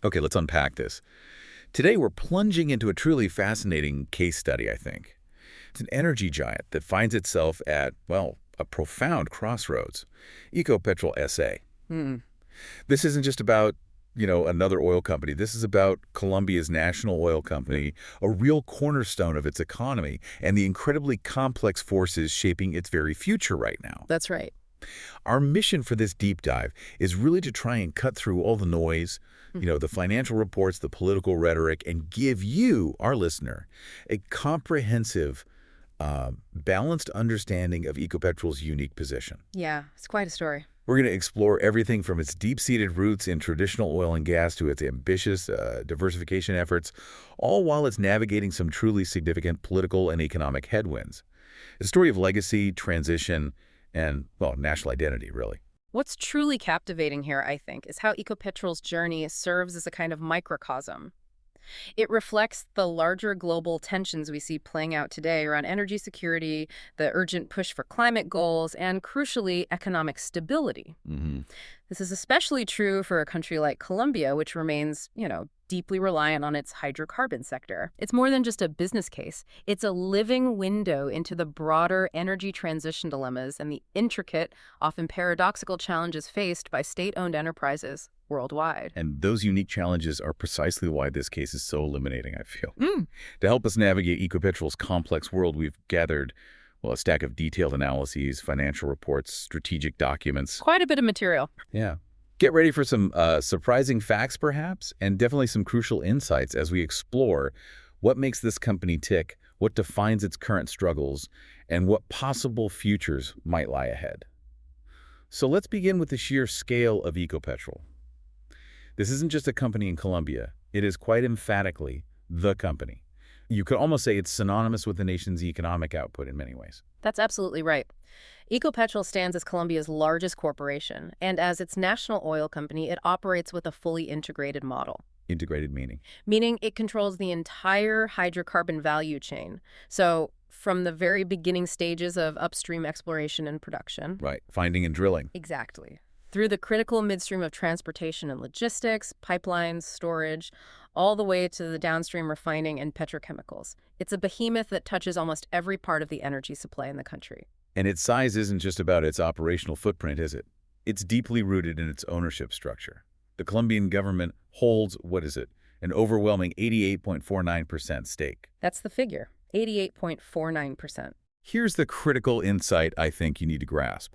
Okay, let's unpack this. Today, we're plunging into a truly fascinating case study, I think. It's an energy giant that finds itself at, well, a profound crossroads. Ecopetrol SA. Hmm. This isn't just about, another oil company. This is about Colombia's national oil company, a real cornerstone of its economy, and the incredibly complex forces shaping its very future right now. That's right. Our mission for this deep dive is really to try and cut through all the noise, the financial reports, the political rhetoric, and give you, our listener, a comprehensive, balanced understanding of Ecopetrol's unique position. Yeah, it's quite a story. We're going to explore everything from its deep-seated roots in traditional oil and gas to its ambitious diversification efforts, all while it's navigating some truly significant political and economic headwinds. It's a story of legacy, transition, and, well, national identity, really. What's truly captivating here, I think, is how Ecopetrol's journey serves as a kind of microcosm. It reflects the larger global tensions we see playing out today around energy security, the urgent push for climate goals, and crucially, economic stability. Hmm. This is especially true for a country like Colombia, which remains, deeply reliant on its hydrocarbon sector. It's more than just a business case. It's a living window into the broader energy transition dilemmas and the intricate, often paradoxical challenges faced by state-owned enterprises worldwide. And those unique challenges are precisely why this case is so illuminating, I feel. Mm, To help us navigate Ecopetrol's complex world, we've gathered, well, a stack of detailed analyses, financial reports, strategic documents. quite a bit of material. Yeah. Get ready for some surprising facts, perhaps, and definitely some crucial insights as we explore what makes this company tick, what defines its current struggles, and what possible futures might lie ahead. So let's begin with the sheer scale of Ecopetrol. This isn't just a company in Colombia. It is quite emphatically the company. You could almost say it's synonymous with the nation's economic output in many ways. That's absolutely right. Ecopetrol stands as Colombia's largest corporation, and as its national oil company, it operates with a fully integrated model, Integrated meaning. meaning it controls the entire hydrocarbon value chain. So, from the very beginning stages of upstream exploration and production. Right. Finding and drilling. Exactly. Through the critical midstream of transportation and logistics, pipelines, storage, all the way to the downstream refining and petrochemicals. It's a behemoth that touches almost every part of the energy supply in the country. And its size isn't just about its operational footprint, is it? It's deeply rooted in its ownership structure. The Colombian government holds, what is it, an overwhelming 88.49% stake. That's the figure, 88.49%. Here's the critical insight I think you need to grasp.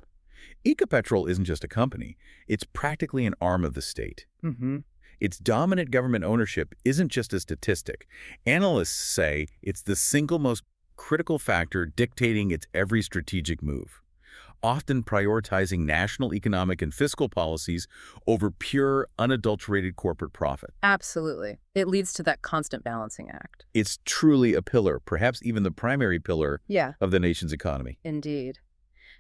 Ecopetrol isn't just a company. It's practically an arm of the state. Mm-hmm. Its dominant government ownership isn't just a statistic. Analysts say it's the single most critical factor dictating its every strategic move, often prioritizing national economic and fiscal policies over pure, unadulterated corporate profit. Absolutely. It leads to that constant balancing act. It's truly a pillar, perhaps even the primary pillar, Yeah, of the nation's economy. indeed.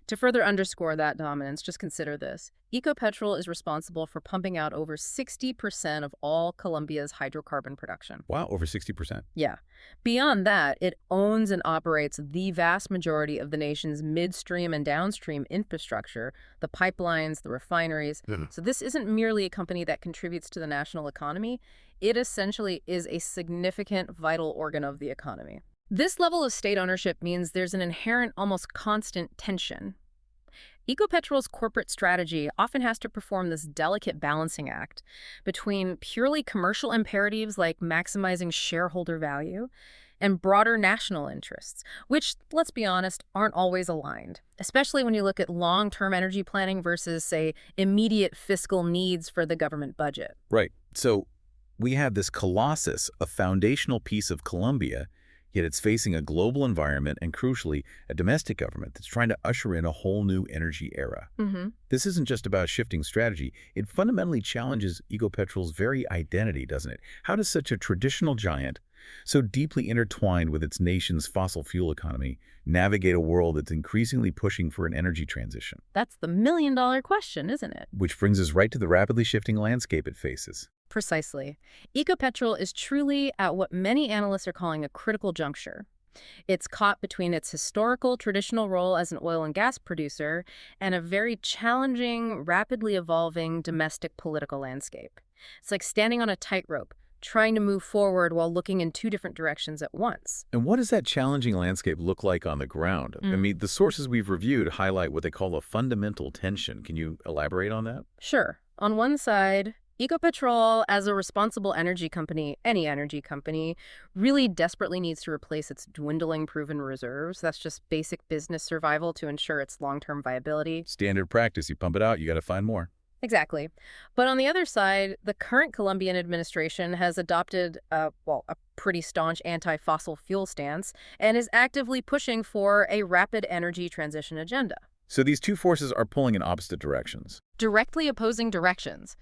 To further underscore that dominance, just consider this. Ecopetrol is responsible for pumping out over 60% of all Colombia's hydrocarbon production. Wow, over 60%. Yeah. Beyond that, it owns and operates the vast majority of the nation's midstream and downstream infrastructure, the pipelines, the refineries. Yeah. So this isn't merely a company that contributes to the national economy. It essentially is a significant vital organ of the economy. This level of state ownership means there's an inherent, almost constant tension. Ecopetrol's corporate strategy often has to perform this delicate balancing act between purely commercial imperatives like maximizing shareholder value and broader national interests, which, let's be honest, aren't always aligned, especially when you look at long-term energy planning versus, say, immediate fiscal needs for the government budget. Right. So we have this colossus, a foundational piece of Colombia, yet it's facing a global environment and, crucially, a domestic government that's trying to usher in a whole new energy era. Mm-hmm. This isn't just about shifting strategy. It fundamentally challenges Ecopetrol's very identity, doesn't it? How does such a traditional giant, so deeply intertwined with its nation's fossil fuel economy, navigate a world that's increasingly pushing for an energy transition? That's the million-dollar question, isn't it? Which brings us right to the rapidly shifting landscape it faces. Precisely. Ecopetrol is truly at what many analysts are calling a critical juncture. It's caught between its historical, traditional role as an oil and gas producer and a very challenging, rapidly evolving domestic political landscape. It's like standing on a tightrope, trying to move forward while looking in two different directions at once. And what does that challenging landscape look like on the ground? I mean, the sources we've reviewed highlight what they call a fundamental tension. Can you elaborate on that? Sure. On one side, Ecopetrol, as a responsible energy company, any energy company, really desperately needs to replace its dwindling proven reserves. That's just basic business survival to ensure its long-term viability. Standard practice. You pump it out, you got to find more. Exactly. But on the other side, the current Colombian administration has adopted a pretty staunch anti-fossil fuel stance and is actively pushing for a rapid energy transition agenda. So these two forces are pulling in opposite directions. Directly opposing directions.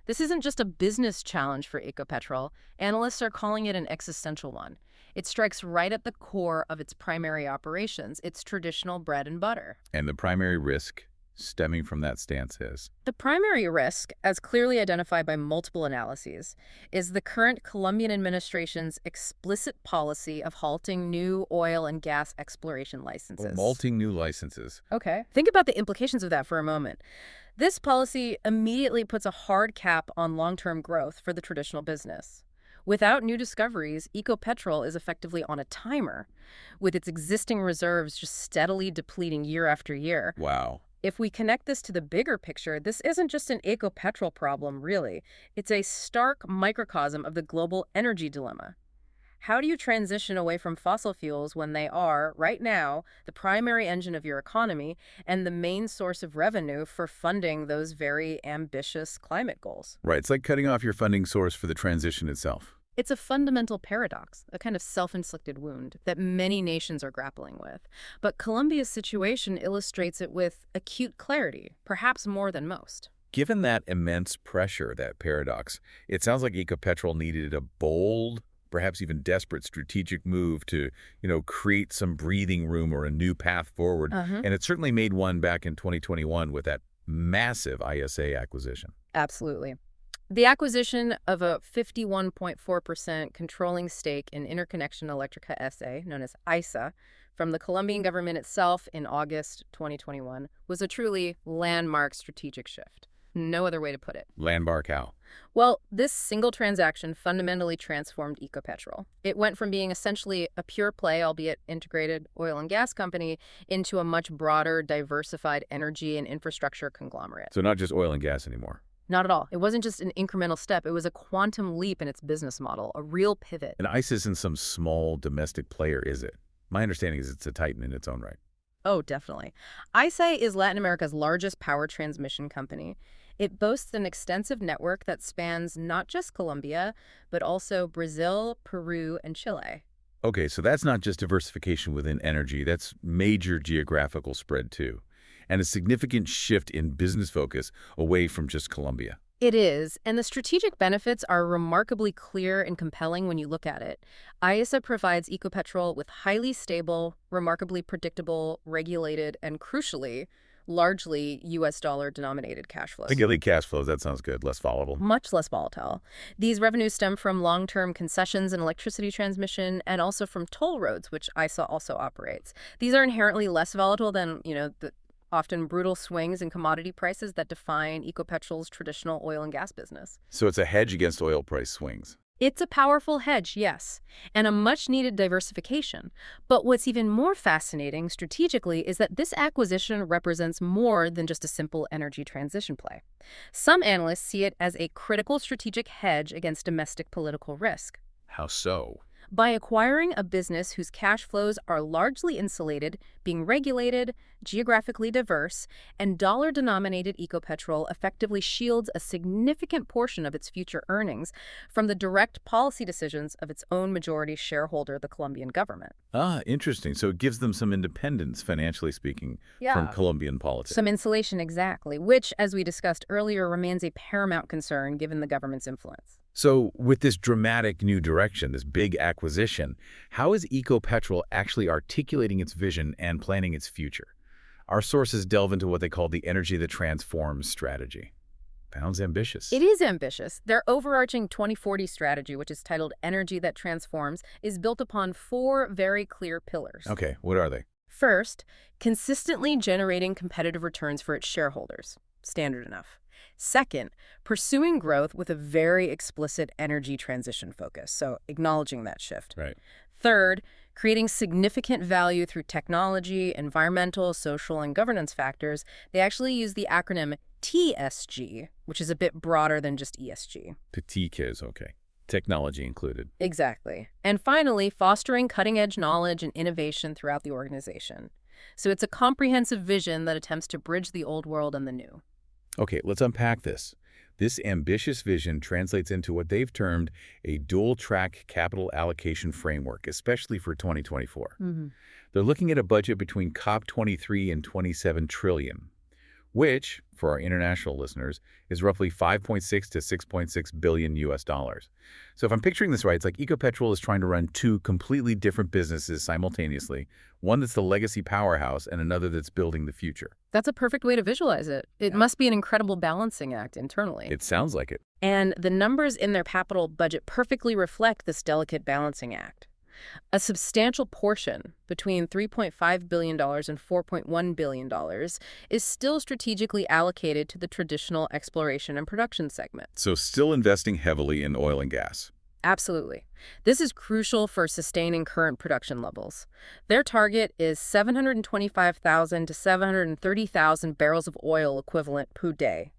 This isn't just a business challenge for Ecopetrol. Analysts are calling it an existential one. It strikes right at the core of its primary operations, its traditional bread and butter. And the primary risk stemming from that stance is? The primary risk, as clearly identified by multiple analyses, is the current Colombian administration's explicit policy of halting new oil and gas exploration licenses. Halting new licenses. Okay. Think about the implications of that for a moment. This policy immediately puts a hard cap on long-term growth for the traditional business. Without new discoveries, Ecopetrol is effectively on a timer, with its existing reserves just steadily depleting year after year. Wow. If we connect this to the bigger picture, this isn't just an Ecopetrol problem, really. It's a stark microcosm of the global energy dilemma. How do you transition away from fossil fuels when they are, right now, the primary engine of your economy and the main source of revenue for funding those very ambitious climate goals? Right. It's like cutting off your funding source for the transition itself. It's a fundamental paradox, a kind of self-inflicted wound that many nations are grappling with. But Colombia's situation illustrates it with acute clarity, perhaps more than most. Given that immense pressure, that paradox, it sounds like Ecopetrol needed a bold, perhaps even desperate strategic move to, create some breathing room or a new path forward. And it certainly made one back in 2021 with that massive ISA acquisition. Absolutely. The acquisition of a 51.4% controlling stake in Interconnection Electrica S.A., known as ISA, from the Colombian government itself in August 2021 was a truly landmark strategic shift. No other way to put it. Landmark how? Well, this single transaction fundamentally transformed Ecopetrol. It went from being essentially a pure play, albeit integrated, oil and gas company into a much broader, diversified energy and infrastructure conglomerate. So not just oil and gas anymore. Not at all. It wasn't just an incremental step. It was a quantum leap in its business model, a real pivot. And ICE isn't some small domestic player, is it? My understanding is it's a titan in its own right. Oh, definitely. ISA is Latin America's largest power transmission company. It boasts an extensive network that spans not just Colombia, but also Brazil, Peru, and Chile. Okay, so that's not just diversification within energy. That's major geographical spread, too. And a significant shift in business focus away from just Colombia. It is, and the strategic benefits are remarkably clear and compelling when you look at it. ISA provides Ecopetrol with highly stable, remarkably predictable, regulated, and crucially, largely U.S. dollar-denominated cash flows. Daily cash flows, that sounds good. Less volatile. Much less volatile. These revenues stem from long-term concessions and electricity transmission and also from toll roads, which ISA also operates. These are inherently less volatile than, the often brutal swings in commodity prices that define Ecopetrol's traditional oil and gas business. So it's a hedge against oil price swings. It's a powerful hedge, yes, and a much-needed diversification. But what's even more fascinating strategically is that this acquisition represents more than just a simple energy transition play. Some analysts see it as a critical strategic hedge against domestic political risk. How so? By acquiring a business whose cash flows are largely insulated, being regulated, geographically diverse, and dollar-denominated, Ecopetrol effectively shields a significant portion of its future earnings from the direct policy decisions of its own majority shareholder, the Colombian government. Ah, interesting. So it gives them some independence, financially speaking, from Colombian politics. Some insulation, exactly, which, as we discussed earlier, remains a paramount concern given the government's influence. So with this dramatic new direction, this big acquisition, how is Ecopetrol actually articulating its vision and planning its future? Our sources delve into what they call the energy that transforms strategy. Sounds ambitious. It is ambitious. Their overarching 2040 strategy, which is titled Energy That Transforms, is built upon 4 very clear pillars. Okay, what are they? First, consistently generating competitive returns for its shareholders. Standard enough. Second, pursuing growth with a very explicit energy transition focus, so acknowledging that shift. Right. Third, creating significant value through technology, environmental, social, and governance factors. They actually use the acronym TSG, which is a bit broader than just ESG. The TKIS, okay. Technology included. Exactly. And finally, fostering cutting-edge knowledge and innovation throughout the organization. So it's a comprehensive vision that attempts to bridge the old world and the new. Okay, let's unpack this. This ambitious vision translates into what they've termed a dual-track capital allocation framework, especially for 2024. They're looking at a budget between COP23 and 27 trillion, which, for our international listeners, is roughly 5.6 to 6.6 billion US dollars. So if I'm picturing this right, it's like Ecopetrol is trying to run two completely different businesses simultaneously, one that's the legacy powerhouse and another that's building the future. That's a perfect way to visualize it. It must be an incredible balancing act internally. It sounds like it. And the numbers in their capital budget perfectly reflect this delicate balancing act. A substantial portion, between $3.5 billion and $4.1 billion, is still strategically allocated to the traditional exploration and production segment. So still investing heavily in oil and gas. Absolutely. This is crucial for sustaining current production levels. Their target is 725,000 to 730,000 barrels of oil equivalent per day.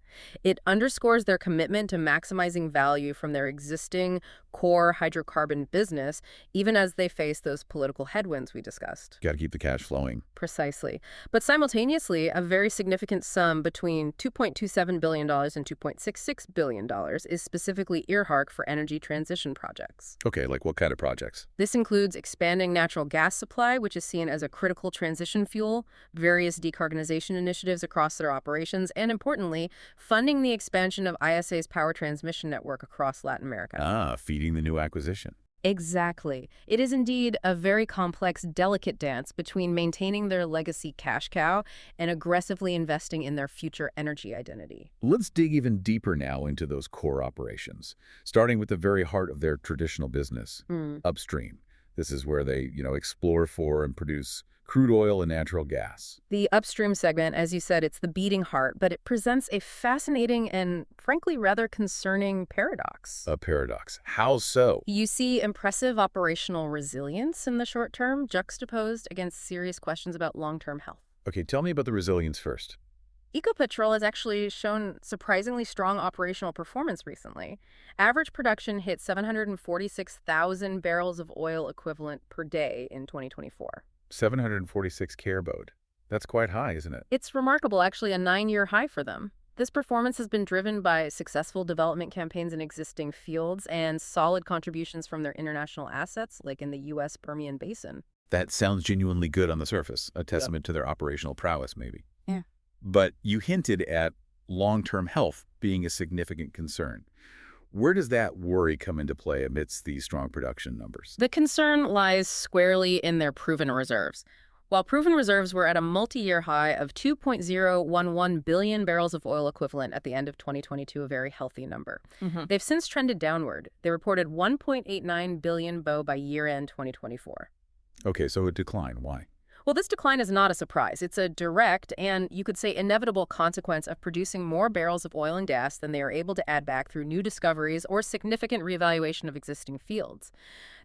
It underscores their commitment to maximizing value from their existing core hydrocarbon business, even as they face those political headwinds we discussed. Got to keep the cash flowing. Precisely. But simultaneously, a very significant sum between $2.27 billion and $2.66 billion is specifically earmarked for energy transition projects. Okay, like what kind of projects? This includes expanding natural gas supply, which is seen as a critical transition fuel, various decarbonization initiatives across their operations, and importantly, funding the expansion of ISA's power transmission network across Latin America. Feeding the new acquisition. Exactly. It is indeed a very complex, delicate dance between maintaining their legacy cash cow and aggressively investing in their future energy identity. Let's dig even deeper now into those core operations, starting with the very heart of their traditional business, upstream. This is where they, explore for and produce crude oil and natural gas. The upstream segment, as you said, it's the beating heart, but it presents a fascinating and, frankly, rather concerning paradox. A paradox. How so? You see impressive operational resilience in the short term, juxtaposed against serious questions about long-term health. Okay, tell me about the resilience first. Ecopetrol has actually shown surprisingly strong operational performance recently. Average production hit 746,000 barrels of oil equivalent per day in 2024. 746 careboat. That's quite high, isn't it? It's remarkable, actually a 9-year high for them. This performance has been driven by successful development campaigns in existing fields and solid contributions from their international assets, like in the U.S. Permian Basin. That sounds genuinely good on the surface, a testament to their operational prowess, maybe. Yeah. But you hinted at long-term health being a significant concern. Where does that worry come into play amidst these strong production numbers? The concern lies squarely in their proven reserves. While proven reserves were at a multi-year high of 2.011 billion barrels of oil equivalent at the end of 2022, a very healthy number. They've since trended downward. They reported 1.89 billion BO by year-end 2024. Okay, so a decline. Why? Well, this decline is not a surprise. It's a direct and, you could say, inevitable consequence of producing more barrels of oil and gas than they are able to add back through new discoveries or significant reevaluation of existing fields.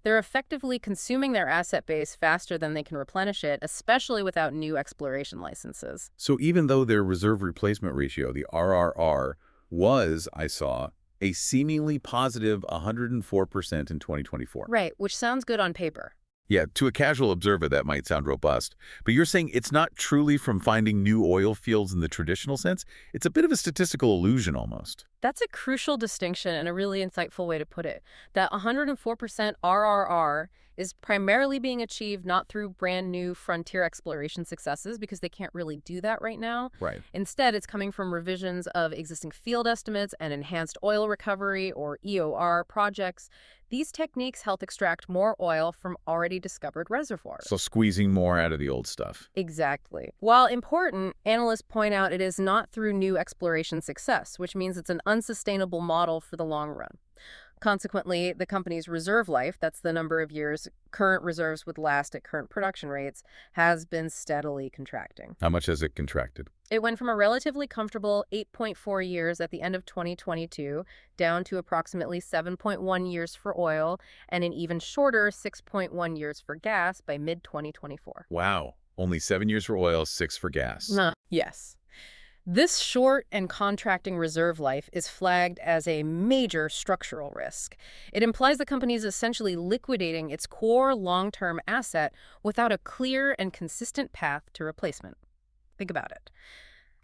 They're effectively consuming their asset base faster than they can replenish it, especially without new exploration licenses. So even though their reserve replacement ratio, the RRR, was, I saw, a seemingly positive 104% in 2024. Right, which sounds good on paper. Yeah, to a casual observer, that might sound robust. But you're saying it's not truly from finding new oil fields in the traditional sense? It's a bit of a statistical illusion almost. That's a crucial distinction and a really insightful way to put it. That 104% RRR is primarily being achieved not through brand new frontier exploration successes, because they can't really do that right now. Right. Instead, it's coming from revisions of existing field estimates and enhanced oil recovery, or EOR, projects. These techniques help extract more oil from already discovered reservoirs. So squeezing more out of the old stuff. Exactly. While important, analysts point out it is not through new exploration success, which means it's an unsustainable model for the long run. Consequently, the company's reserve life, that's the number of years current reserves would last at current production rates, has been steadily contracting. How much has it contracted? It went from a relatively comfortable 8.4 years at the end of 2022 down to approximately 7.1 years for oil and an even shorter 6.1 years for gas by mid-2024. Wow. Only 7 years for oil, 6 for gas. Yes. This short and contracting reserve life is flagged as a major structural risk. It implies the company is essentially liquidating its core long-term asset without a clear and consistent path to replacement. Think about it.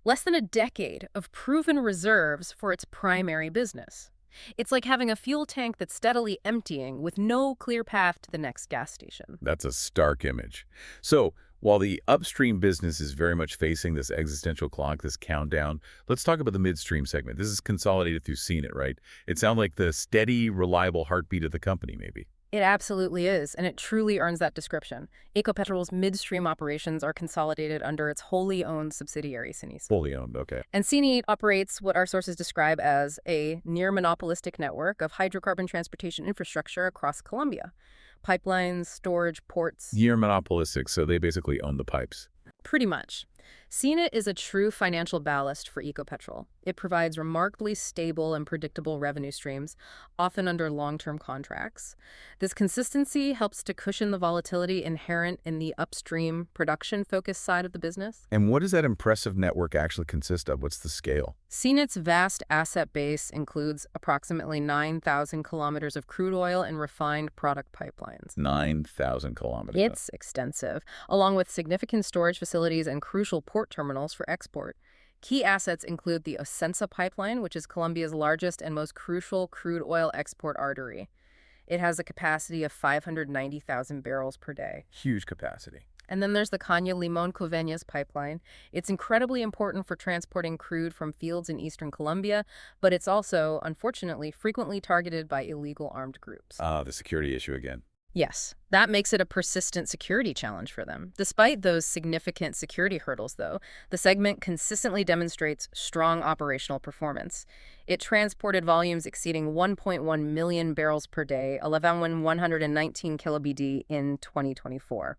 Less than a decade of proven reserves for its primary business. It's like having a fuel tank that's steadily emptying with no clear path to the next gas station. That's a stark image. So, while the upstream business is very much facing this existential clock, this countdown, let's talk about the midstream segment. This is consolidated through CNET, right? It sounds like the steady, reliable heartbeat of the company, maybe. It absolutely is, and it truly earns that description. Ecopetrol's midstream operations are consolidated under its wholly owned subsidiary, CNET. Wholly owned, okay. And CNET operates what our sources describe as a near-monopolistic network of hydrocarbon transportation infrastructure across Colombia. Pipelines, storage, ports. Near monopolistic, so they basically own the pipes. Pretty much. CNET is a true financial ballast for Ecopetrol. It provides remarkably stable and predictable revenue streams, often under long-term contracts. This consistency helps to cushion the volatility inherent in the upstream production-focused side of the business. And what does that impressive network actually consist of? What's the scale? CNET's vast asset base includes approximately 9,000 kilometers of crude oil and refined product pipelines. 9,000 kilometers. It's extensive, along with significant storage facilities and crucial port terminals for export. Key assets include the Ocensa pipeline, which is Colombia's largest and most crucial crude oil export artery. It has a capacity of 590,000 barrels per day. Huge capacity. And then there's the Caña-Limón-Coveñas pipeline. It's incredibly important for transporting crude from fields in eastern Colombia, but it's also, unfortunately, frequently targeted by illegal armed groups. The security issue again. Yes, that makes it a persistent security challenge for them. Despite those significant security hurdles, though, the segment consistently demonstrates strong operational performance. It transported volumes exceeding 1.1 million barrels per day, 11,119 kilobd in 2024.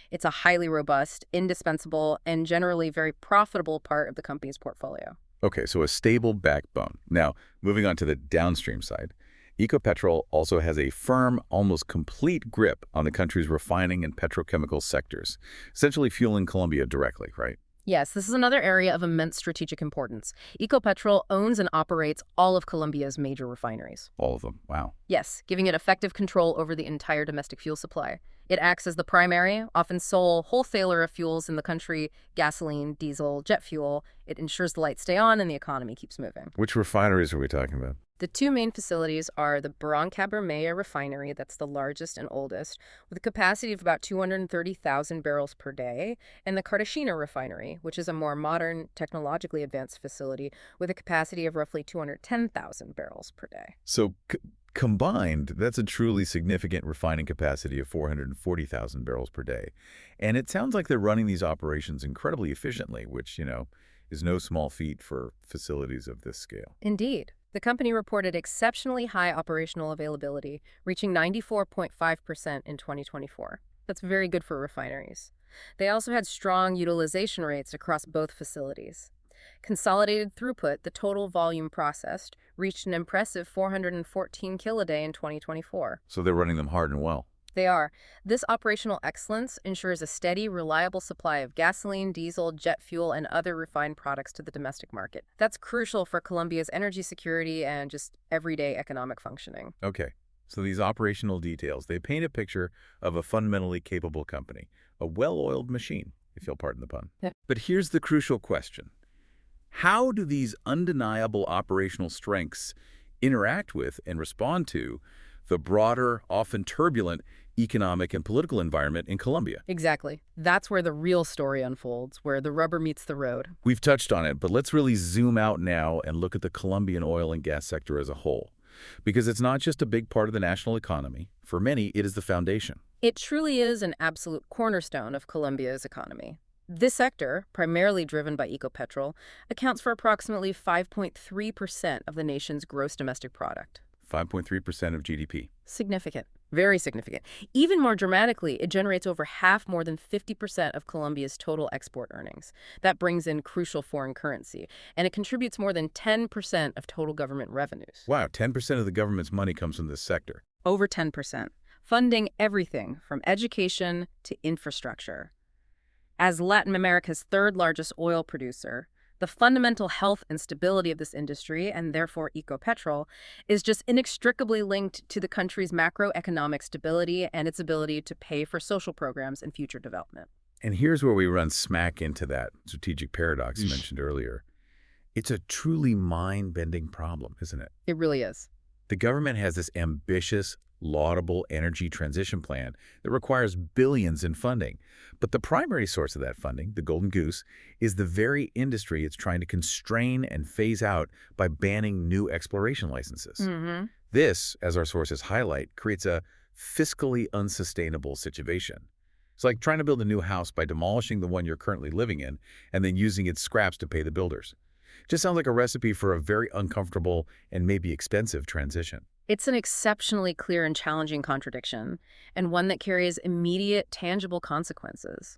It's a highly robust, indispensable, and generally very profitable part of the company's portfolio. Okay, so a stable backbone. Now, moving on to the downstream side. Ecopetrol also has a firm, almost complete grip on the country's refining and petrochemical sectors, essentially fueling Colombia directly, right? Yes, this is another area of immense strategic importance. Ecopetrol owns and operates all of Colombia's major refineries. All of them. Wow. Yes, giving it effective control over the entire domestic fuel supply. It acts as the primary, often sole, wholesaler of fuels in the country: gasoline, diesel, jet fuel. It ensures the lights stay on and the economy keeps moving. Which refineries are we talking about? The two main facilities are the Barrancabermeja refinery, that's the largest and oldest, with a capacity of about 230,000 barrels per day, and the Cartagena refinery, which is a more modern, technologically advanced facility with a capacity of roughly 210,000 barrels per day. So combined, that's a truly significant refining capacity of 440,000 barrels per day. And it sounds like they're running these operations incredibly efficiently, which, is no small feat for facilities of this scale. Indeed. The company reported exceptionally high operational availability, reaching 94.5% in 2024. That's very good for refineries. They also had strong utilization rates across both facilities. Consolidated throughput, the total volume processed, reached an impressive 414 kiloday in 2024. So they're running them hard and well. They are. This operational excellence ensures a steady, reliable supply of gasoline, diesel, jet fuel, and other refined products to the domestic market. That's crucial for Colombia's energy security and just everyday economic functioning. Okay, so these operational details, they paint a picture of a fundamentally capable company, a well-oiled machine, if you'll pardon the pun. Yeah. But here's the crucial question. How do these undeniable operational strengths interact with and respond to the broader, often turbulent economic and political environment in Colombia? Exactly. That's where the real story unfolds, where the rubber meets the road. We've touched on it, but let's really zoom out now and look at the Colombian oil and gas sector as a whole. Because it's not just a big part of the national economy. For many, it is the foundation. It truly is an absolute cornerstone of Colombia's economy. This sector, primarily driven by Ecopetrol, accounts for approximately 5.3% of the nation's gross domestic product. 5.3% of GDP. Significant. Very significant. Even more dramatically, it generates over half, more than 50% of Colombia's total export earnings. That brings in crucial foreign currency, and it contributes more than 10% of total government revenues. Wow, 10% of the government's money comes from this sector. Over 10%, funding everything from education to infrastructure. As Latin America's third largest oil producer, the fundamental health and stability of this industry, and therefore Ecopetrol, is just inextricably linked to the country's macroeconomic stability and its ability to pay for social programs and future development. And here's where we run smack into that strategic paradox you mentioned earlier. It's a truly mind-bending problem, isn't it? It really is. The government has this ambitious, laudable energy transition plan that requires billions in funding. But the primary source of that funding, the golden goose, is the very industry it's trying to constrain and phase out by banning new exploration licenses. This, as our sources highlight, creates a fiscally unsustainable situation. It's like trying to build a new house by demolishing the one you're currently living in and then using its scraps to pay the builders. Just sounds like a recipe for a very uncomfortable and maybe expensive transition. It's an exceptionally clear and challenging contradiction, and one that carries immediate, tangible consequences.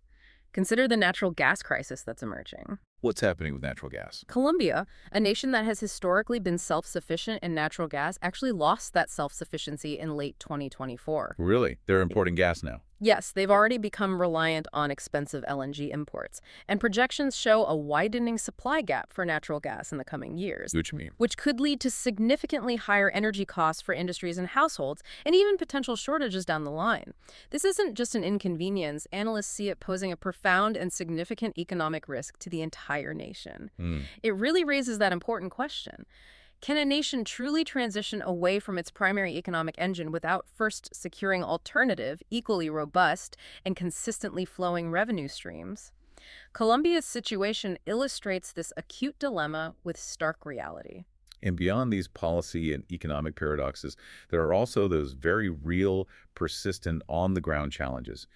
Consider the natural gas crisis that's emerging. What's happening with natural gas? Colombia, a nation that has historically been self-sufficient in natural gas, actually lost that self-sufficiency in late 2024. Really? They're importing gas now? Yes, they've already become reliant on expensive LNG imports, and projections show a widening supply gap for natural gas in the coming years. What you mean? Which could lead to significantly higher energy costs for industries and households, and even potential shortages down the line. This isn't just an inconvenience. Analysts see it posing a profound and significant economic risk to the entire nation. It really raises that important question. Can a nation truly transition away from its primary economic engine without first securing alternative, equally robust, and consistently flowing revenue streams? Colombia's situation illustrates this acute dilemma with stark reality. And beyond these policy and economic paradoxes, there are also those very real, persistent, on-the-ground challenges,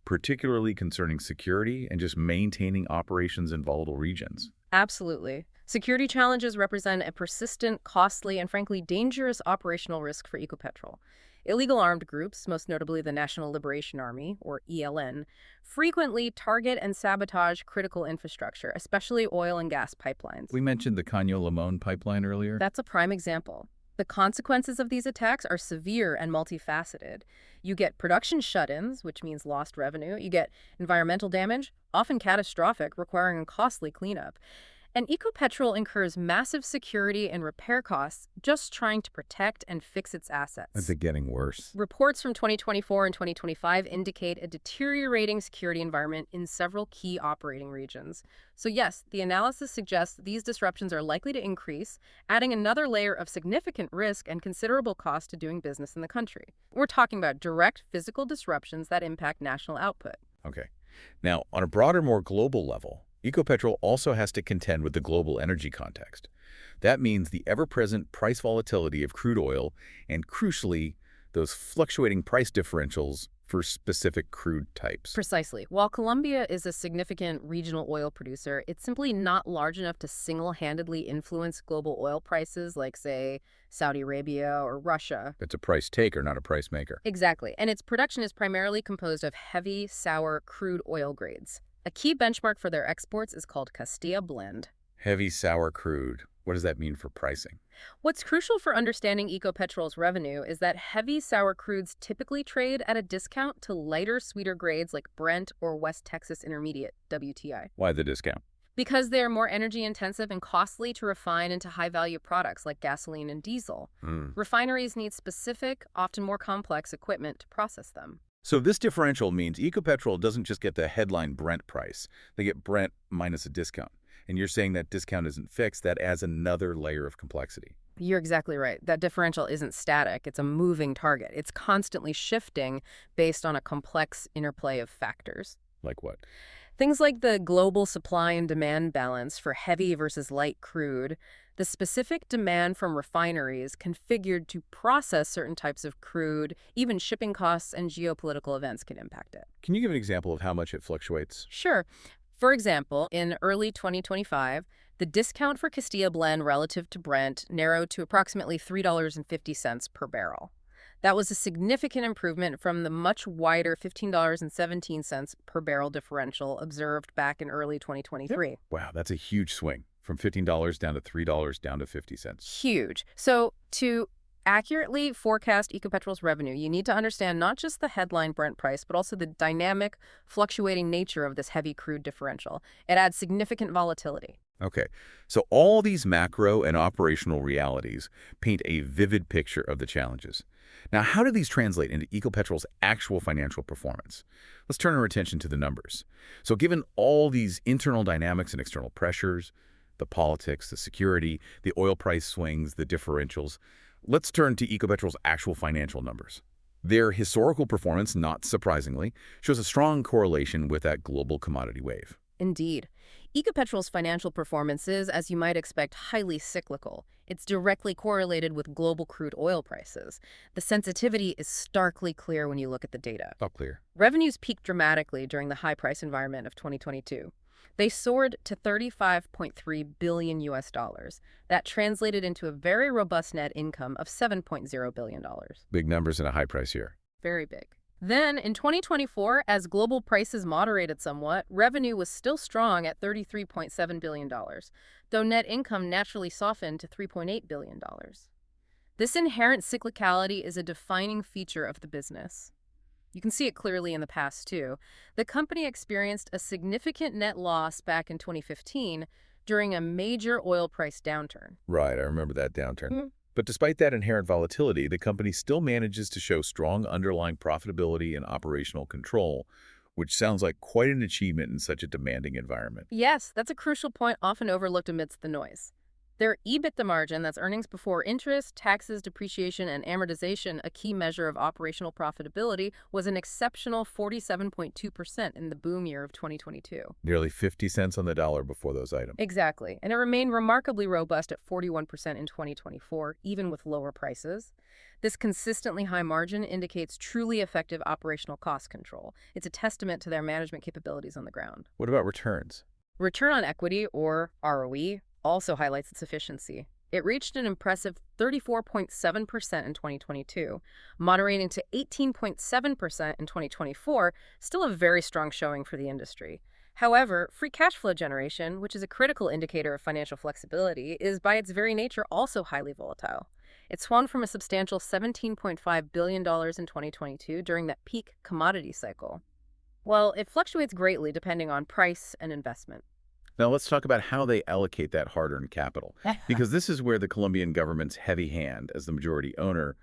particularly concerning security and just maintaining operations in volatile regions. Absolutely. Security challenges represent a persistent, costly, and frankly dangerous operational risk for Ecopetrol. Illegal armed groups, most notably the National Liberation Army, or ELN, frequently target and sabotage critical infrastructure, especially oil and gas pipelines. We mentioned the Caño Limón pipeline earlier. That's a prime example. The consequences of these attacks are severe and multifaceted. You get production shut-ins, which means lost revenue. You get environmental damage, often catastrophic, requiring a costly cleanup. And Ecopetrol incurs massive security and repair costs just trying to protect and fix its assets. Is it getting worse? Reports from 2024 and 2025 indicate a deteriorating security environment in several key operating regions. So yes, the analysis suggests these disruptions are likely to increase, adding another layer of significant risk and considerable cost to doing business in the country. We're talking about direct physical disruptions that impact national output. Okay. Now, on a broader, more global level, Ecopetrol also has to contend with the global energy context. That means the ever-present price volatility of crude oil and, crucially, those fluctuating price differentials for specific crude types. Precisely. While Colombia is a significant regional oil producer, it's simply not large enough to single-handedly influence global oil prices like, say, Saudi Arabia or Russia. It's a price taker, not a price maker. Exactly. And its production is primarily composed of heavy, sour crude oil grades. A key benchmark for their exports is called Castilla Blend. Heavy sour crude. What does that mean for pricing? What's crucial for understanding Ecopetrol's revenue is that heavy sour crudes typically trade at a discount to lighter, sweeter grades like Brent or West Texas Intermediate, WTI. Why the discount? Because they're more energy intensive and costly to refine into high-value products like gasoline and diesel. Refineries need specific, often more complex equipment to process them. So this differential means Ecopetrol doesn't just get the headline Brent price. They get Brent minus a discount. And you're saying that discount isn't fixed. That adds another layer of complexity. You're exactly right. That differential isn't static. It's a moving target. It's constantly shifting based on a complex interplay of factors. Like what? Things like the global supply and demand balance for heavy versus light crude, the specific demand from refineries configured to process certain types of crude, even shipping costs and geopolitical events can impact it. Can you give an example of how much it fluctuates? Sure. For example, in early 2025, the discount for Castilla Blend relative to Brent narrowed to approximately $3.50 per barrel. That was a significant improvement from the much wider $15.17 per barrel differential observed back in early Yep. 2023. Wow, that's a huge swing from $15 down to $3 down to 50 cents. Huge. So to accurately forecast Ecopetrol's revenue, you need to understand not just the headline Brent price, but also the dynamic, fluctuating nature of this heavy crude differential. It adds significant volatility. Okay, so all these macro and operational realities paint a vivid picture of the challenges. Now, how do these translate into Ecopetrol's actual financial performance? Let's turn our attention to the numbers. So given all these internal dynamics and external pressures, the politics, the security, the oil price swings, the differentials, let's turn to Ecopetrol's actual financial numbers. Their historical performance, not surprisingly, shows a strong correlation with that global commodity wave. Indeed. Ecopetrol's financial performance is, as you might expect, highly cyclical. It's directly correlated with global crude oil prices. The sensitivity is starkly clear when you look at the data. All clear. Revenues peaked dramatically during the high price environment of 2022. They soared to 35.3 billion US dollars. That translated into a very robust net income of $7.0 billion. Big numbers in a high price year. Very big. Then, in 2024, as global prices moderated somewhat, revenue was still strong at $33.7 billion, though net income naturally softened to $3.8 billion. This inherent cyclicality is a defining feature of the business. You can see it clearly in the past, too. The company experienced a significant net loss back in 2015 during a major oil price downturn. Right, I remember that downturn. Mhm. But despite that inherent volatility, the company still manages to show strong underlying profitability and operational control, which sounds like quite an achievement in such a demanding environment. Yes, that's a crucial point often overlooked amidst the noise. Their EBITDA margin, that's earnings before interest, taxes, depreciation, and amortization, a key measure of operational profitability, was an exceptional 47.2% in the boom year of 2022. Nearly 50 cents on the dollar before those items. Exactly, and it remained remarkably robust at 41% in 2024, even with lower prices. This consistently high margin indicates truly effective operational cost control. It's a testament to their management capabilities on the ground. What about returns? Return on equity, or ROE, also highlights its efficiency. It reached an impressive 34.7% in 2022, moderating to 18.7% in 2024, still a very strong showing for the industry. However, free cash flow generation, which is a critical indicator of financial flexibility, is by its very nature also highly volatile. It swung from a substantial $17.5 billion in 2022 during that peak commodity cycle. Well, it fluctuates greatly depending on price and investment. Now let's talk about how they allocate that hard-earned capital, because this is where the Colombian government's heavy hand as the majority owner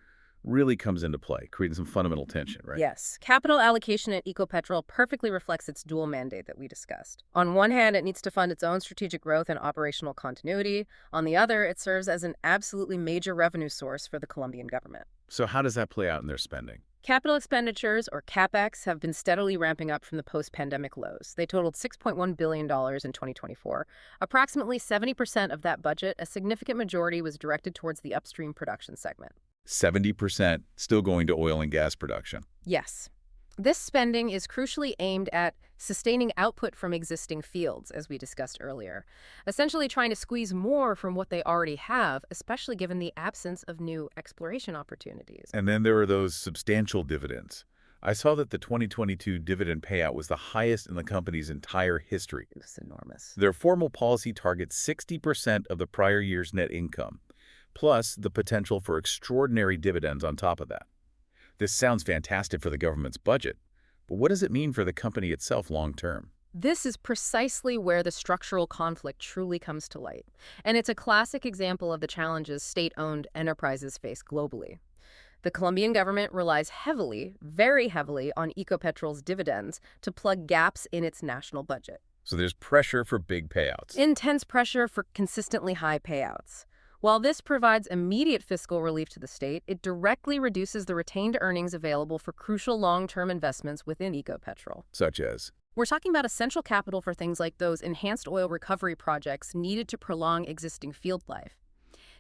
really comes into play, creating some fundamental tension, right? Yes, capital allocation at Ecopetrol perfectly reflects its dual mandate that we discussed. On one hand, it needs to fund its own strategic growth and operational continuity. On the other, it serves as an absolutely major revenue source for the Colombian government. So how does that play out in their spending? Capital expenditures, or CapEx, have been steadily ramping up from the post-pandemic lows. They totaled $6.1 billion in 2024. Approximately 70% of that budget, a significant majority, was directed towards the upstream production segment. 70% still going to oil and gas production. Yes. This spending is crucially aimed at sustaining output from existing fields, as we discussed earlier, essentially trying to squeeze more from what they already have, especially given the absence of new exploration opportunities. And then there are those substantial dividends. I saw that the 2022 dividend payout was the highest in the company's entire history. It was enormous. Their formal policy targets 60% of the prior year's net income, plus the potential for extraordinary dividends on top of that. This sounds fantastic for the government's budget, but what does it mean for the company itself long term? This is precisely where the structural conflict truly comes to light, and it's a classic example of the challenges state-owned enterprises face globally. The Colombian government relies heavily, very heavily, on Ecopetrol's dividends to plug gaps in its national budget. So there's pressure for big payouts. Intense pressure for consistently high payouts. While this provides immediate fiscal relief to the state, it directly reduces the retained earnings available for crucial long-term investments within Ecopetrol. Such as? We're talking about essential capital for things like those enhanced oil recovery projects needed to prolong existing field life.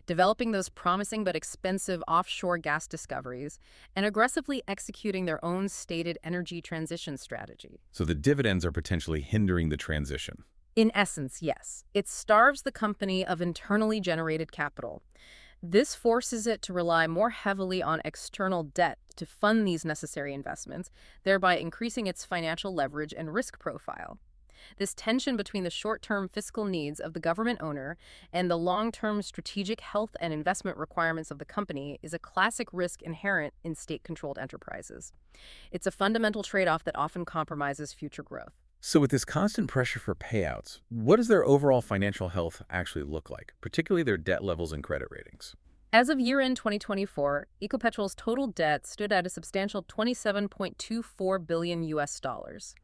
developing those promising but expensive offshore gas discoveries, and aggressively executing their own stated energy transition strategy. So the dividends are potentially hindering the transition. In essence, yes. It starves the company of internally generated capital. This forces it to rely more heavily on external debt to fund these necessary investments, thereby increasing its financial leverage and risk profile. This tension between the short-term fiscal needs of the government owner and the long-term strategic health and investment requirements of the company is a classic risk inherent in state-controlled enterprises. It's a fundamental trade-off that often compromises future growth. So with this constant pressure for payouts, what does their overall financial health actually look like, particularly their debt levels and credit ratings? As of year-end 2024, Ecopetrol's total debt stood at a substantial 27.24 billion US dollars.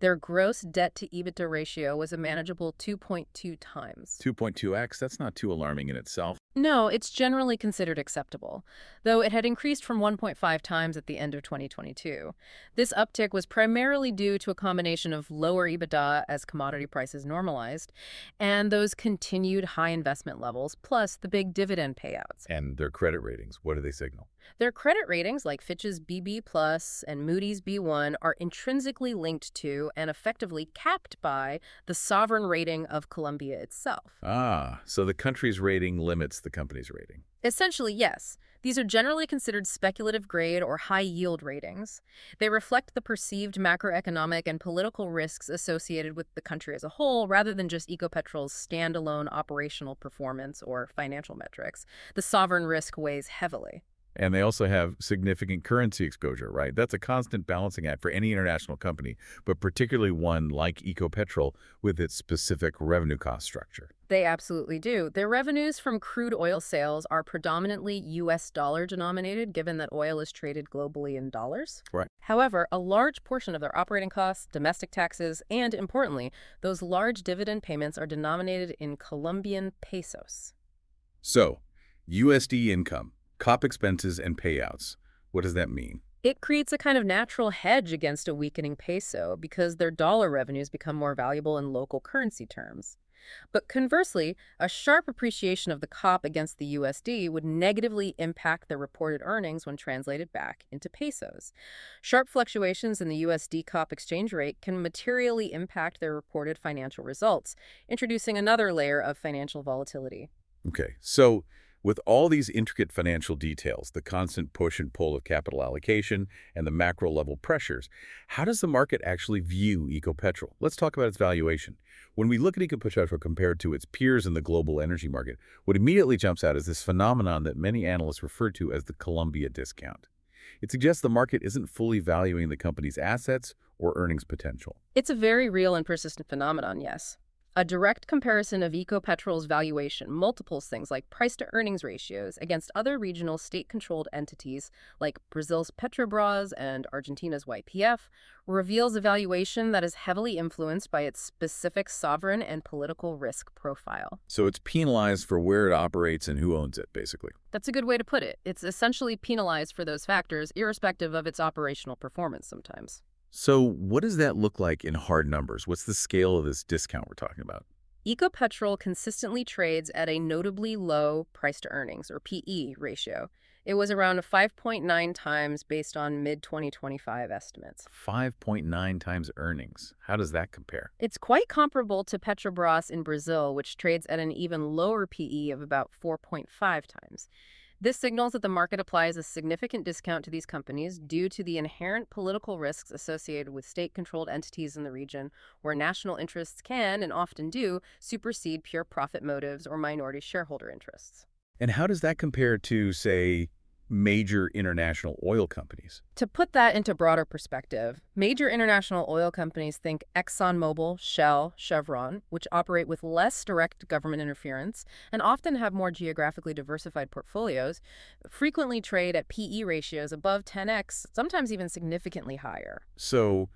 Their gross debt to EBITDA ratio was a manageable 2.2 times. 2.2x, that's not too alarming in itself. No, it's generally considered acceptable, though it had increased from 1.5 times at the end of 2022. This uptick was primarily due to a combination of lower EBITDA as commodity prices normalized, and those continued high investment levels, plus the big dividend payouts. And their credit ratings, what do they signal? Their credit ratings, like Fitch's BB+ and Moody's B1, are intrinsically linked to and effectively capped by the sovereign rating of Colombia itself. Ah, so the country's rating limits the company's rating. Essentially, yes. These are generally considered speculative grade or high-yield ratings. They reflect the perceived macroeconomic and political risks associated with the country as a whole, rather than just Ecopetrol's standalone operational performance or financial metrics. The sovereign risk weighs heavily. And they also have significant currency exposure, right? That's a constant balancing act for any international company, but particularly one like Ecopetrol with its specific revenue cost structure. They absolutely do. Their revenues from crude oil sales are predominantly U.S. dollar denominated, given that oil is traded globally in dollars. Right. However, a large portion of their operating costs, domestic taxes, and importantly, those large dividend payments are denominated in Colombian pesos. So, USD income, COP expenses, and payouts. What does that mean? It creates a kind of natural hedge against a weakening peso because their dollar revenues become more valuable in local currency terms. But conversely, a sharp appreciation of the COP against the USD would negatively impact their reported earnings when translated back into pesos. Sharp fluctuations in the USD COP exchange rate can materially impact their reported financial results, introducing another layer of financial volatility. Okay, so with all these intricate financial details, the constant push and pull of capital allocation, and the macro-level pressures, how does the market actually view Ecopetrol? Let's talk about its valuation. When we look at Ecopetrol compared to its peers in the global energy market, what immediately jumps out is this phenomenon that many analysts refer to as the Colombia discount. It suggests the market isn't fully valuing the company's assets or earnings potential. It's a very real and persistent phenomenon, yes. A direct comparison of Ecopetrol's valuation multiples things like price-to-earnings ratios against other regional state-controlled entities like Brazil's Petrobras and Argentina's YPF reveals a valuation that is heavily influenced by its specific sovereign and political risk profile. So it's penalized for where it operates and who owns it, basically. That's a good way to put it. It's essentially penalized for those factors, irrespective of its operational performance sometimes. So what does that look like in hard numbers? What's the scale of this discount we're talking about? Ecopetrol consistently trades at a notably low price-to-earnings, or PE, ratio. It was around 5.9 times based on mid-2025 estimates. 5.9 times earnings. How does that compare? It's quite comparable to Petrobras in Brazil, which trades at an even lower PE of about 4.5 times. This signals that the market applies a significant discount to these companies due to the inherent political risks associated with state-controlled entities in the region, where national interests can, and often do, supersede pure profit motives or minority shareholder interests. And how does that compare to, say, major international oil companies? To put that into broader perspective, major international oil companies, think ExxonMobil, Shell, Chevron, which operate with less direct government interference and often have more geographically diversified portfolios, frequently trade at PE ratios above 10x, sometimes even significantly higher. So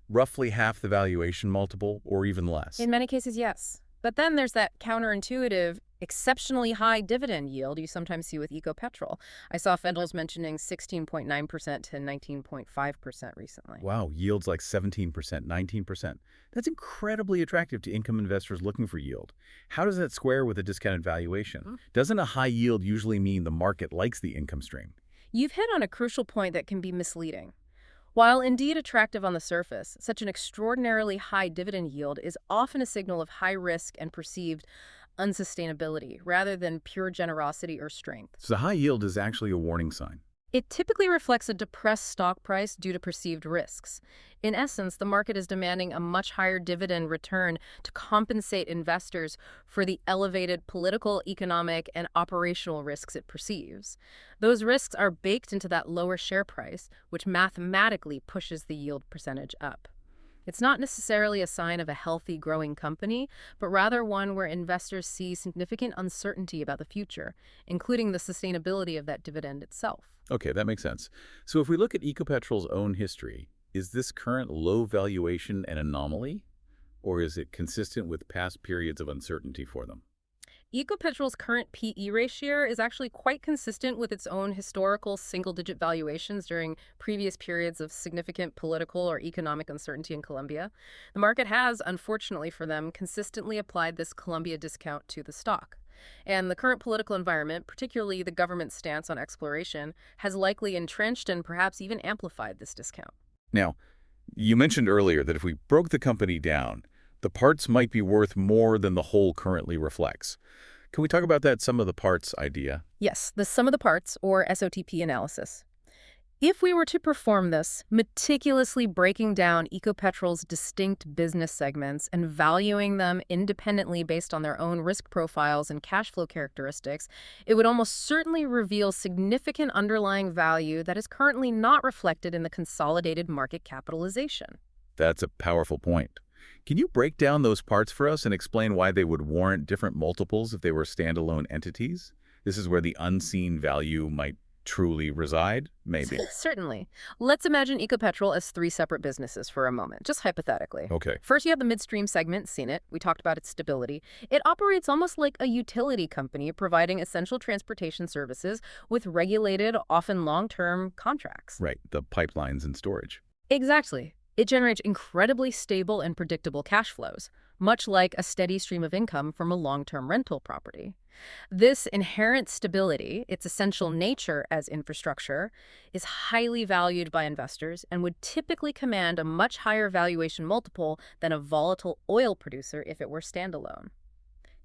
roughly half the valuation multiple or even less? In many cases, yes. But then there's that counterintuitive, exceptionally high dividend yield you sometimes see with Ecopetrol. I saw Federals mentioning 16.9% to 19.5% recently. Wow, yields like 17%, 19%. That's incredibly attractive to income investors looking for yield. How does that square with a discounted valuation? Doesn't a high yield usually mean the market likes the income stream? You've hit on a crucial point that can be misleading. While indeed attractive on the surface, such an extraordinarily high dividend yield is often a signal of high risk and perceived unsustainability rather than pure generosity or strength. So the high yield is actually a warning sign. It typically reflects a depressed stock price due to perceived risks. In essence, the market is demanding a much higher dividend return to compensate investors for the elevated political, economic, and operational risks it perceives. Those risks are baked into that lower share price, which mathematically pushes the yield percentage up. It's not necessarily a sign of a healthy, growing company, but rather one where investors see significant uncertainty about the future, including the sustainability of that dividend itself. Okay, that makes sense. So if we look at Ecopetrol's own history, is this current low valuation an anomaly, or is it consistent with past periods of uncertainty for them? Ecopetrol's current PE ratio is actually quite consistent with its own historical single-digit valuations during previous periods of significant political or economic uncertainty in Colombia. The market has, unfortunately for them, consistently applied this Colombia discount to the stock. And the current political environment, particularly the government's stance on exploration, has likely entrenched and perhaps even amplified this discount. Now, you mentioned earlier that if we broke the company down, the parts might be worth more than the whole currently reflects. Can we talk about that sum of the parts idea? Yes, the sum of the parts, or SOTP analysis. If we were to perform this, meticulously breaking down Ecopetrol's distinct business segments and valuing them independently based on their own risk profiles and cash flow characteristics, it would almost certainly reveal significant underlying value that is currently not reflected in the consolidated market capitalization. That's a powerful point. Can you break down those parts for us and explain why they would warrant different multiples if they were standalone entities? This is where the unseen value might truly reside, maybe. Certainly. Let's imagine Ecopetrol as three separate businesses for a moment, just hypothetically. Okay. First, you have the midstream segment, seen it. We talked about its stability. It operates almost like a utility company, providing essential transportation services with regulated, often long-term contracts. Right, the pipelines and storage. Exactly. It generates incredibly stable and predictable cash flows, much like a steady stream of income from a long-term rental property. This inherent stability, its essential nature as infrastructure, is highly valued by investors and would typically command a much higher valuation multiple than a volatile oil producer if it were standalone.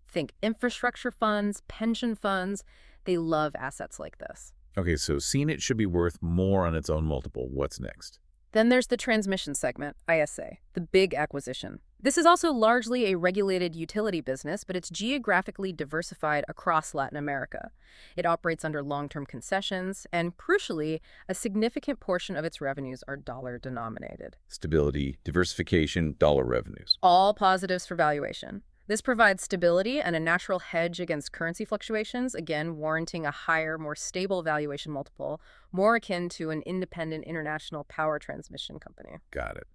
Think infrastructure funds, pension funds, they love assets like this. Okay, so CNET should be worth more on its own multiple. What's next? Then there's the transmission segment, ISA, the big acquisition. This is also largely a regulated utility business, but it's geographically diversified across Latin America. It operates under long-term concessions, and crucially, a significant portion of its revenues are dollar-denominated. Stability, diversification, dollar revenues. All positives for valuation. This provides stability and a natural hedge against currency fluctuations, again warranting a higher, more stable valuation multiple, more akin to an independent international power transmission company. Got it.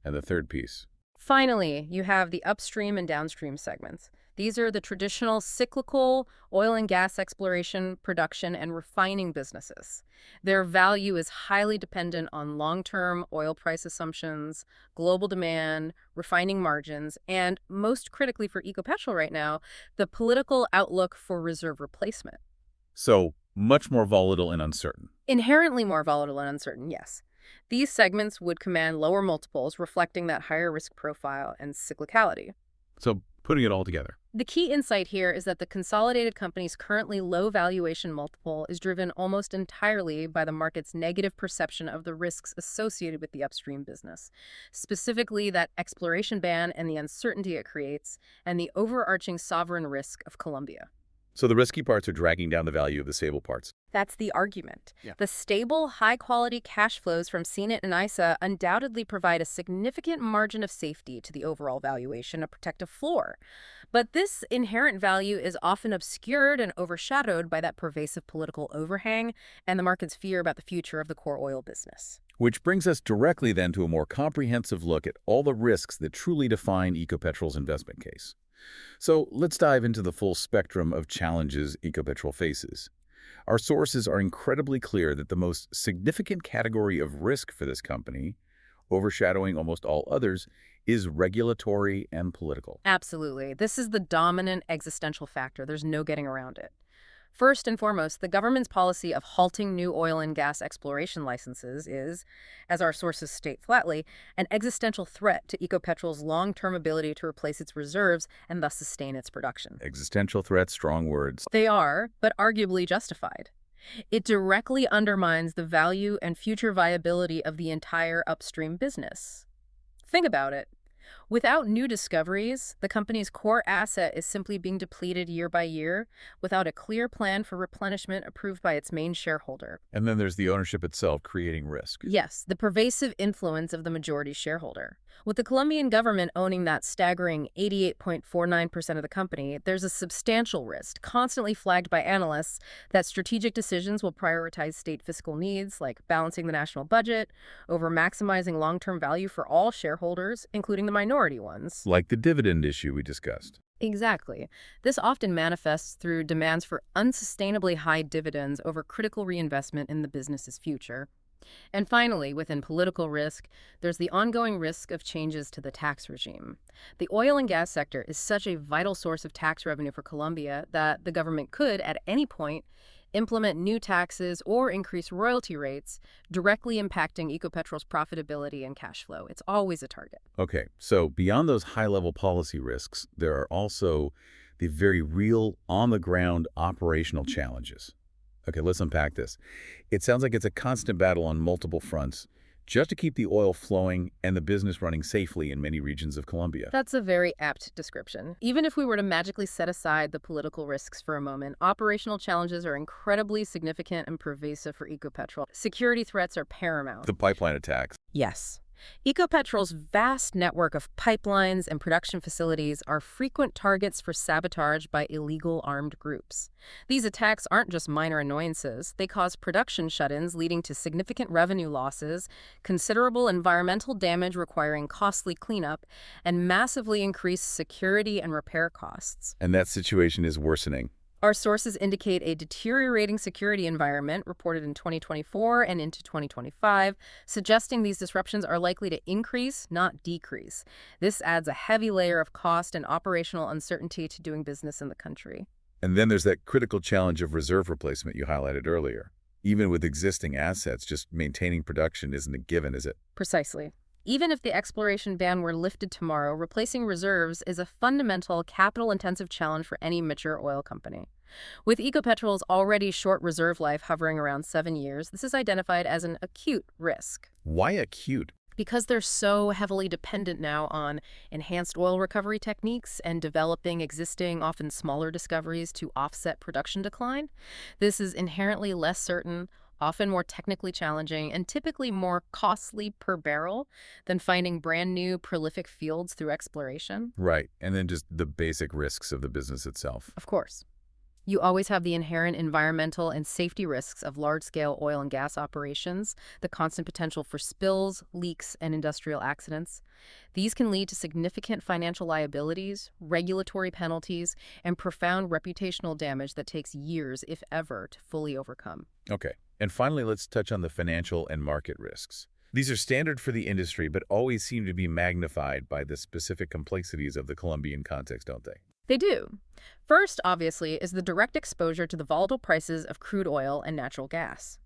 And the third piece? Finally, you have the upstream and downstream segments. These are the traditional cyclical oil and gas exploration, production, and refining businesses. Their value is highly dependent on long-term oil price assumptions, global demand, refining margins, and most critically for Ecopetrol right now, the political outlook for reserve replacement. So, much more volatile and uncertain. Inherently more volatile and uncertain, yes. These segments would command lower multiples, reflecting that higher risk profile and cyclicality. So, putting it all together. The key insight here is that the consolidated company's currently low valuation multiple is driven almost entirely by the market's negative perception of the risks associated with the upstream business, specifically that exploration ban and the uncertainty it creates, and the overarching sovereign risk of Colombia. So the risky parts are dragging down the value of the stable parts. That's the argument. Yeah. The stable, high-quality cash flows from CNET and ISA undoubtedly provide a significant margin of safety to the overall valuation, a protective floor. But this inherent value is often obscured and overshadowed by that pervasive political overhang and the market's fear about the future of the core oil business. Which brings us directly then to a more comprehensive look at all the risks that truly define Ecopetrol's investment case. So let's dive into the full spectrum of challenges Ecopetrol faces. Our sources are incredibly clear that the most significant category of risk for this company, overshadowing almost all others, is regulatory and political. Absolutely. This is the dominant existential factor. There's no getting around it. First and foremost, the government's policy of halting new oil and gas exploration licenses is, as our sources state flatly, an existential threat to Ecopetrol's long-term ability to replace its reserves and thus sustain its production. Existential threat, strong words. They are, but arguably justified. It directly undermines the value and future viability of the entire upstream business. Think about it. Without new discoveries, the company's core asset is simply being depleted year by year without a clear plan for replenishment approved by its main shareholder. And then there's the ownership itself creating risk. Yes, the pervasive influence of the majority shareholder. With the Colombian government owning that staggering 88.49% of the company, there's a substantial risk, constantly flagged by analysts, that strategic decisions will prioritize state fiscal needs, like balancing the national budget, over maximizing long-term value for all shareholders, including the minority ones. Like the dividend issue we discussed. Exactly. This often manifests through demands for unsustainably high dividends over critical reinvestment in the business's future. And finally, within political risk, there's the ongoing risk of changes to the tax regime. The oil and gas sector is such a vital source of tax revenue for Colombia that the government could, at any point, implement new taxes or increase royalty rates, directly impacting Ecopetrol's profitability and cash flow. It's always a target. Okay, so beyond those high-level policy risks, there are also the very real, on-the-ground operational challenges. Okay, let's unpack this. It sounds like it's a constant battle on multiple fronts just to keep the oil flowing and the business running safely in many regions of Colombia. That's a very apt description. Even if we were to magically set aside the political risks for a moment, operational challenges are incredibly significant and pervasive for Ecopetrol. Security threats are paramount. The pipeline attacks. Yes. Ecopetrol's vast network of pipelines and production facilities are frequent targets for sabotage by illegal armed groups. These attacks aren't just minor annoyances. They cause production shut-ins leading to significant revenue losses, considerable environmental damage requiring costly cleanup, and massively increased security and repair costs. And that situation is worsening. Our sources indicate a deteriorating security environment reported in 2024 and into 2025, suggesting these disruptions are likely to increase, not decrease. This adds a heavy layer of cost and operational uncertainty to doing business in the country. And then there's that critical challenge of reserve replacement you highlighted earlier. Even with existing assets, just maintaining production isn't a given, is it? Precisely. Even if the exploration ban were lifted tomorrow, replacing reserves is a fundamental, capital-intensive challenge for any mature oil company. With Ecopetrol's already short reserve life hovering around 7 years, this is identified as an acute risk. Why acute? Because they're so heavily dependent now on enhanced oil recovery techniques and developing existing, often smaller discoveries to offset production decline, this is inherently less certain, often more technically challenging, and typically more costly per barrel than finding brand new prolific fields through exploration. Right, and then just the basic risks of the business itself. Of course. You always have the inherent environmental and safety risks of large-scale oil and gas operations, the constant potential for spills, leaks, and industrial accidents. These can lead to significant financial liabilities, regulatory penalties, and profound reputational damage that takes years, if ever, to fully overcome. Okay, and finally, let's touch on the financial and market risks. These are standard for the industry, but always seem to be magnified by the specific complexities of the Colombian context, don't they? They do. First, obviously, is the direct exposure to the volatile prices of crude oil and natural gas.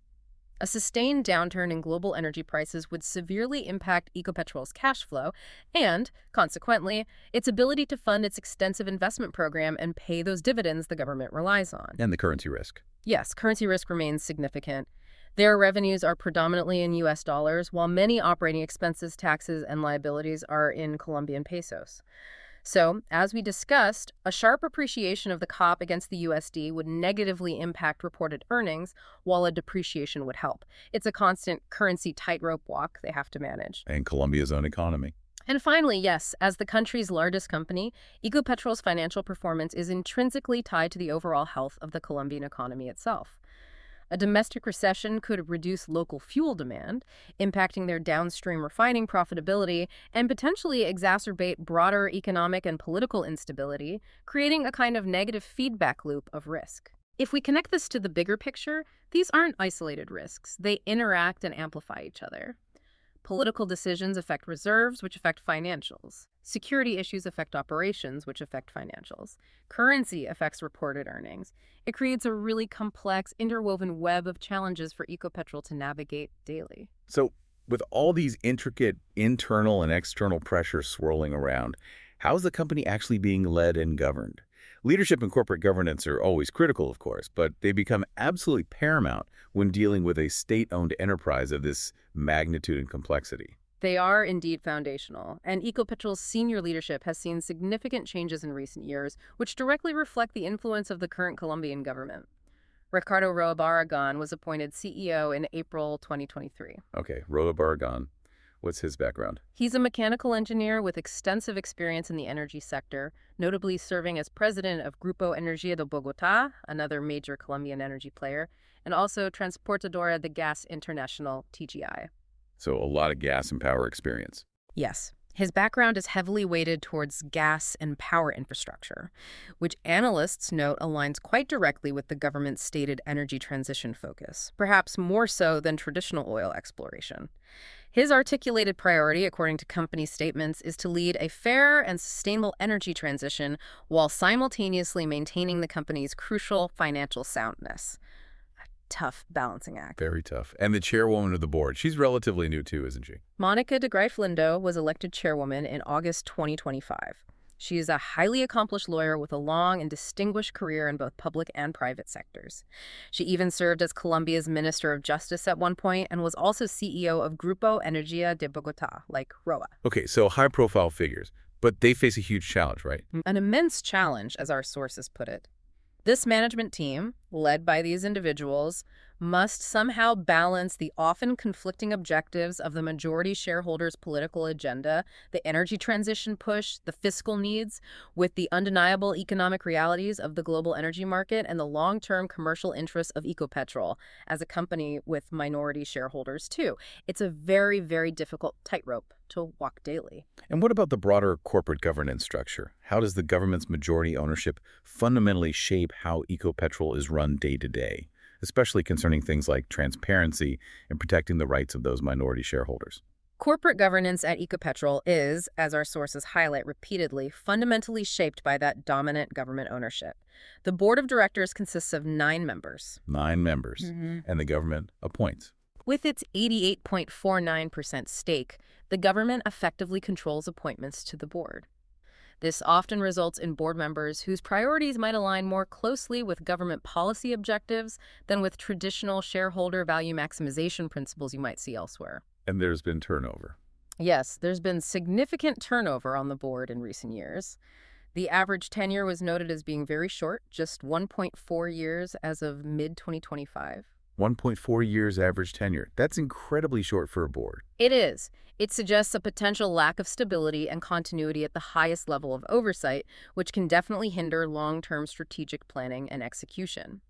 A sustained downturn in global energy prices would severely impact Ecopetrol's cash flow and, consequently, its ability to fund its extensive investment program and pay those dividends the government relies on. And the currency risk. Yes, currency risk remains significant. Their revenues are predominantly in U.S. dollars, while many operating expenses, taxes, and liabilities are in Colombian pesos. So, as we discussed, a sharp appreciation of the COP against the USD would negatively impact reported earnings, while a depreciation would help. It's a constant currency tightrope walk they have to manage. And Colombia's own economy. And finally, yes, as the country's largest company, Ecopetrol's financial performance is intrinsically tied to the overall health of the Colombian economy itself. A domestic recession could reduce local fuel demand, impacting their downstream refining profitability, and potentially exacerbate broader economic and political instability, creating a kind of negative feedback loop of risk. If we connect this to the bigger picture, these aren't isolated risks. They interact and amplify each other. Political decisions affect reserves, which affect financials. Security issues affect operations, which affect financials. Currency affects reported earnings. It creates a really complex, interwoven web of challenges for Ecopetrol to navigate daily. So, with all these intricate internal and external pressures swirling around, how is the company actually being led and governed? Leadership and corporate governance are always critical, of course, but they become absolutely paramount when dealing with a state-owned enterprise of this magnitude and complexity. They are indeed foundational, and Ecopetrol's senior leadership has seen significant changes in recent years, which directly reflect the influence of the current Colombian government. Ricardo Roa Barragan was appointed CEO in April 2023. Okay, Roa Barragan, what's his background? He's a mechanical engineer with extensive experience in the energy sector, notably serving as president of Grupo Energía de Bogotá, another major Colombian energy player, and also Transportadora de Gas Internacional, TGI. So a lot of gas and power experience. Yes. His background is heavily weighted towards gas and power infrastructure, which analysts note aligns quite directly with the government's stated energy transition focus, perhaps more so than traditional oil exploration. His articulated priority, according to company statements, is to lead a fair and sustainable energy transition while simultaneously maintaining the company's crucial financial soundness. Tough balancing act. Very tough. And the chairwoman of the board, she's relatively new too, isn't she? Monica de Greiff-Lindo was elected chairwoman in August 2025. She is a highly accomplished lawyer with a long and distinguished career in both public and private sectors. She even served as Colombia's Minister of Justice at one point and was also CEO of Grupo Energía de Bogotá, like ROA. Okay, so high-profile figures, but they face a huge challenge, right? An immense challenge, as our sources put it. This management team, led by these individuals, must somehow balance the often conflicting objectives of the majority shareholders' political agenda, the energy transition push, the fiscal needs, with the undeniable economic realities of the global energy market and the long-term commercial interests of Ecopetrol as a company with minority shareholders, too. It's a very, very difficult tightrope to walk daily. And what about the broader corporate governance structure? How does the government's majority ownership fundamentally shape how Ecopetrol is run day to day, especially concerning things like transparency and protecting the rights of those minority shareholders? Corporate governance at Ecopetrol is, as our sources highlight repeatedly, fundamentally shaped by that dominant government ownership. The board of directors consists of 9 members. 9 members, and the government appoints. With its 88.49% stake, the government effectively controls appointments to the board. This often results in board members whose priorities might align more closely with government policy objectives than with traditional shareholder value maximization principles you might see elsewhere. And there's been turnover. Yes, there's been significant turnover on the board in recent years. The average tenure was noted as being very short, just 1.4 years as of mid-2025. 1.4 years average tenure. That's incredibly short for a board. It is. It suggests a potential lack of stability and continuity at the highest level of oversight, which can definitely hinder long-term strategic planning and execution.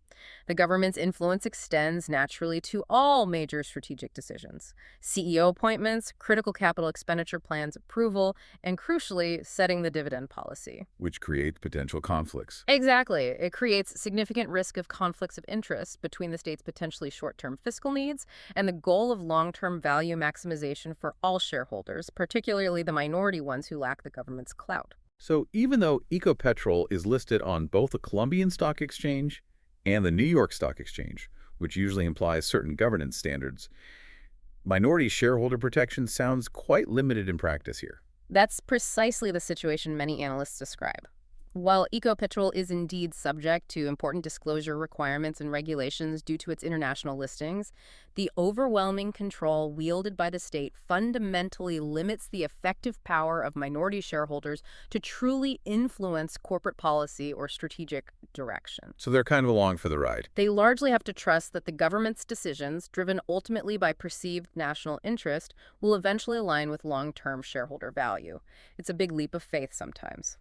The government's influence extends naturally to all major strategic decisions: CEO appointments, critical capital expenditure plans approval, and crucially, setting the dividend policy. Which creates potential conflicts. Exactly. It creates significant risk of conflicts of interest between the state's potentially short-term fiscal needs and the goal of long-term value maximization for all shareholders, particularly the minority ones who lack the government's clout. So even though Ecopetrol is listed on both the Colombian Stock Exchange and the New York Stock Exchange, which usually implies certain governance standards, minority shareholder protection sounds quite limited in practice here. That's precisely the situation many analysts describe. While Ecopetrol is indeed subject to important disclosure requirements and regulations due to its international listings, the overwhelming control wielded by the state fundamentally limits the effective power of minority shareholders to truly influence corporate policy or strategic direction. So they're kind of along for the ride. They largely have to trust that the government's decisions, driven ultimately by perceived national interest, will eventually align with long-term shareholder value. It's a big leap of faith sometimes.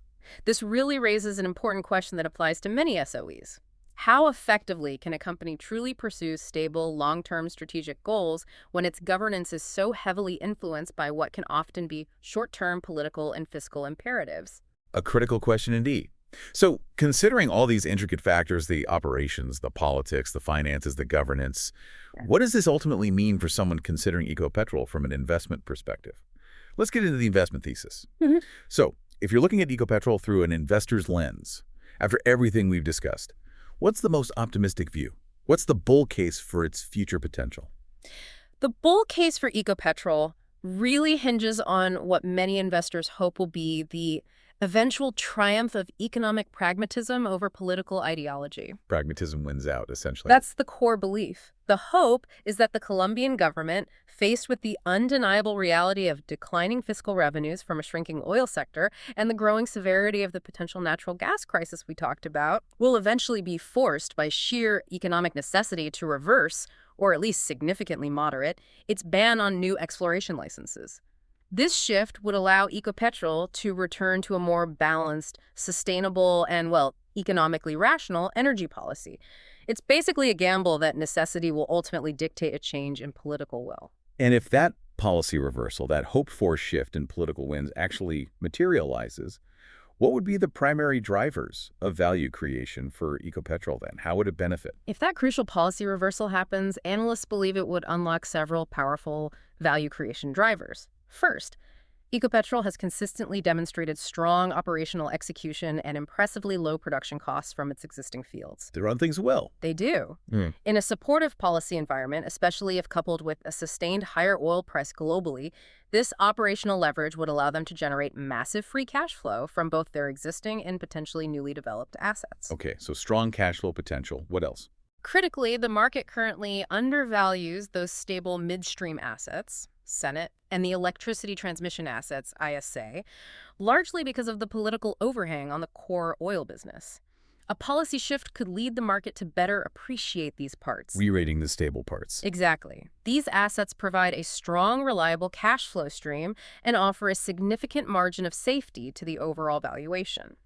This really raises an important question that applies to many SOEs. How effectively can a company truly pursue stable, long-term strategic goals when its governance is so heavily influenced by what can often be short-term political and fiscal imperatives? A critical question indeed. So, considering all these intricate factors, the operations, the politics, the finances, the governance, what does this ultimately mean for someone considering Ecopetrol from an investment perspective? Let's get into the investment thesis. Mhm. So, if you're looking at Ecopetrol through an investor's lens, after everything we've discussed, what's the most optimistic view? What's the bull case for its future potential? The bull case for Ecopetrol really hinges on what many investors hope will be the eventual triumph of economic pragmatism over political ideology. Pragmatism wins out, essentially. That's the core belief. The hope is that the Colombian government, faced with the undeniable reality of declining fiscal revenues from a shrinking oil sector and the growing severity of the potential natural gas crisis we talked about, will eventually be forced by sheer economic necessity to reverse, or at least significantly moderate, its ban on new exploration licenses. This shift would allow Ecopetrol to return to a more balanced, sustainable, and, well, economically rational energy policy. It's basically a gamble that necessity will ultimately dictate a change in political will. And if that policy reversal, that hoped-for shift in political winds actually materializes, what would be the primary drivers of value creation for Ecopetrol then? How would it benefit? If that crucial policy reversal happens, analysts believe it would unlock several powerful value creation drivers. First, Ecopetrol has consistently demonstrated strong operational execution and impressively low production costs from its existing fields. They run things well. They do. In a supportive policy environment, especially if coupled with a sustained higher oil price globally, this operational leverage would allow them to generate massive free cash flow from both their existing and potentially newly developed assets. Okay, so strong cash flow potential. What else? Critically, the market currently undervalues those stable midstream assets, Senate, and the electricity transmission assets, ISA, largely because of the political overhang on the core oil business. A policy shift could lead the market to better appreciate these parts. Re-rating the stable parts. Exactly. These assets provide a strong, reliable cash flow stream and offer a significant margin of safety to the overall valuation.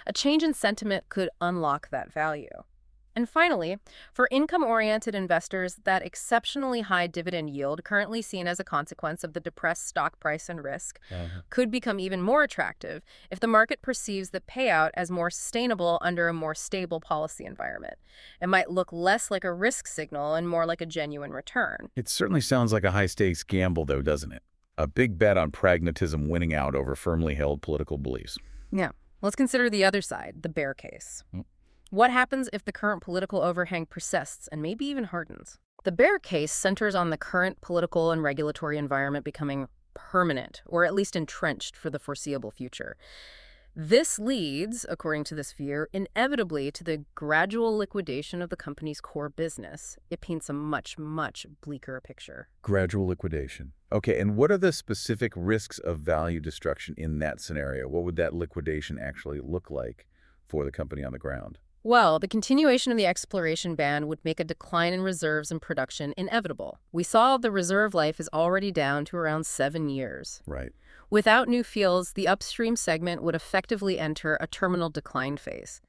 A change in sentiment could unlock that value. And finally, for income-oriented investors, that exceptionally high dividend yield currently seen as a consequence of the depressed stock price and risk could become even more attractive if the market perceives the payout as more sustainable under a more stable policy environment. It might look less like a risk signal and more like a genuine return. It certainly sounds like a high-stakes gamble, though, doesn't it? A big bet on pragmatism winning out over firmly held political beliefs. Yeah. Let's consider the other side, the bear case. What happens if the current political overhang persists and maybe even hardens? The bear case centers on the current political and regulatory environment becoming permanent, or at least entrenched for the foreseeable future. This leads, according to this view, inevitably to the gradual liquidation of the company's core business. It paints a much, much bleaker picture. Gradual liquidation. Okay, and what are the specific risks of value destruction in that scenario? What would that liquidation actually look like for the company on the ground? Well, the continuation of the exploration ban would make a decline in reserves and production inevitable. We saw the reserve life is already down to around 7 years. Right. Without new fields, the upstream segment would effectively enter a terminal decline phase.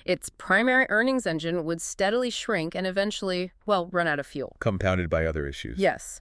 Its primary earnings engine would steadily shrink and eventually, well, run out of fuel. Compounded by other issues. Yes.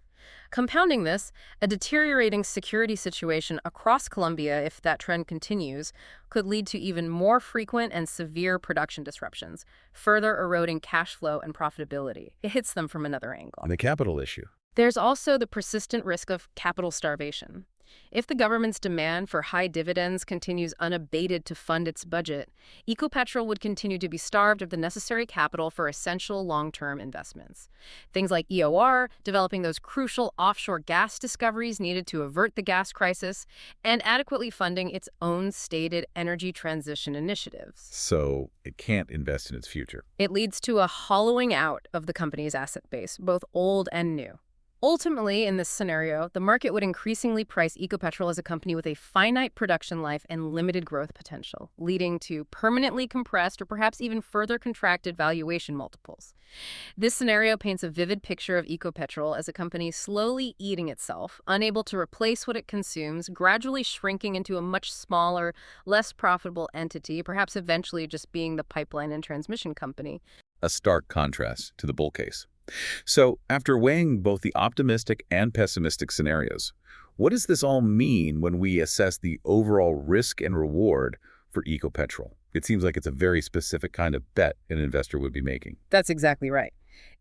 Compounding this, a deteriorating security situation across Colombia, if that trend continues, could lead to even more frequent and severe production disruptions, further eroding cash flow and profitability. It hits them from another angle. And the capital issue. There's also the persistent risk of capital starvation. If the government's demand for high dividends continues unabated to fund its budget, Ecopetrol would continue to be starved of the necessary capital for essential long-term investments. Things like EOR, developing those crucial offshore gas discoveries needed to avert the gas crisis, and adequately funding its own stated energy transition initiatives. So it can't invest in its future. It leads to a hollowing out of the company's asset base, both old and new. Ultimately, in this scenario, the market would increasingly price Ecopetrol as a company with a finite production life and limited growth potential, leading to permanently compressed or perhaps even further contracted valuation multiples. This scenario paints a vivid picture of Ecopetrol as a company slowly eating itself, unable to replace what it consumes, gradually shrinking into a much smaller, less profitable entity, perhaps eventually just being the pipeline and transmission company. A stark contrast to the bull case. So, after weighing both the optimistic and pessimistic scenarios, what does this all mean when we assess the overall risk and reward for Ecopetrol? It seems like it's a very specific kind of bet an investor would be making. That's exactly right.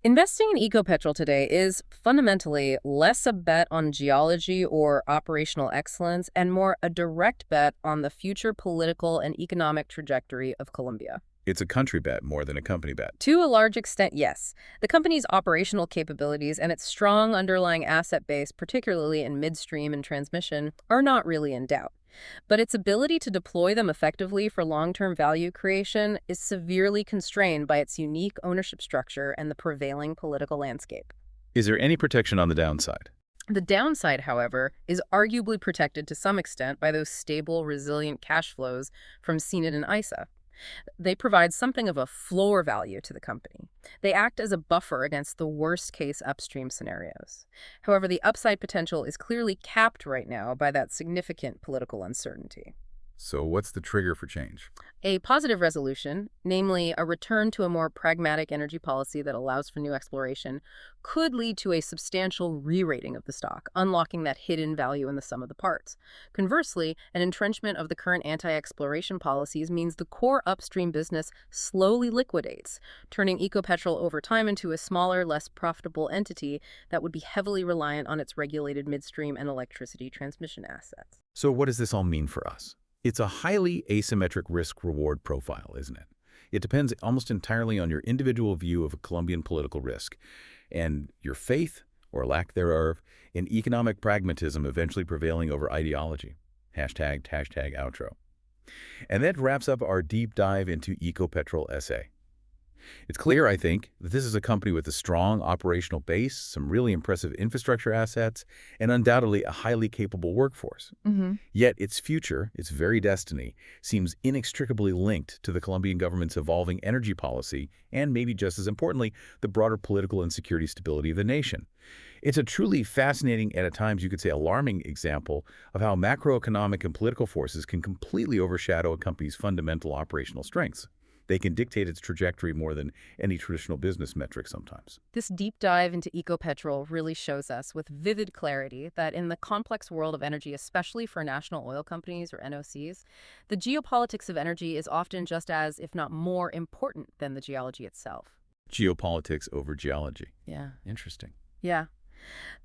Investing in Ecopetrol today is fundamentally less a bet on geology or operational excellence and more a direct bet on the future political and economic trajectory of Colombia. It's a country bet more than a company bet. To a large extent, yes. The company's operational capabilities and its strong underlying asset base, particularly in midstream and transmission, are not really in doubt. But its ability to deploy them effectively for long-term value creation is severely constrained by its unique ownership structure and the prevailing political landscape. Is there any protection on the downside? The downside, however, is arguably protected to some extent by those stable, resilient cash flows from CNIT and ISA. They provide something of a floor value to the company. They act as a buffer against the worst-case upstream scenarios. However, the upside potential is clearly capped right now by that significant political uncertainty. So what's the trigger for change? A positive resolution, namely a return to a more pragmatic energy policy that allows for new exploration, could lead to a substantial re-rating of the stock, unlocking that hidden value in the sum of the parts. Conversely, an entrenchment of the current anti-exploration policies means the core upstream business slowly liquidates, turning Ecopetrol over time into a smaller, less profitable entity that would be heavily reliant on its regulated midstream and electricity transmission assets. So what does this all mean for us? It's a highly asymmetric risk-reward profile, isn't it? It depends almost entirely on your individual view of a Colombian political risk and your faith, or lack thereof, in economic pragmatism eventually prevailing over ideology. Hashtag outro. And that wraps up our deep dive into Ecopetrol SA. It's clear, I think, that this is a company with a strong operational base, some really impressive infrastructure assets, and undoubtedly a highly capable workforce. Yet its future, its very destiny, seems inextricably linked to the Colombian government's evolving energy policy and, maybe just as importantly, the broader political and security stability of the nation. It's a truly fascinating and at times you could say alarming example of how macroeconomic and political forces can completely overshadow a company's fundamental operational strengths. They can dictate its trajectory more than any traditional business metric sometimes. This deep dive into Ecopetrol really shows us with vivid clarity that in the complex world of energy, especially for national oil companies or NOCs, the geopolitics of energy is often just as, if not more, important than the geology itself. Geopolitics over geology. Yeah. Interesting. Yeah.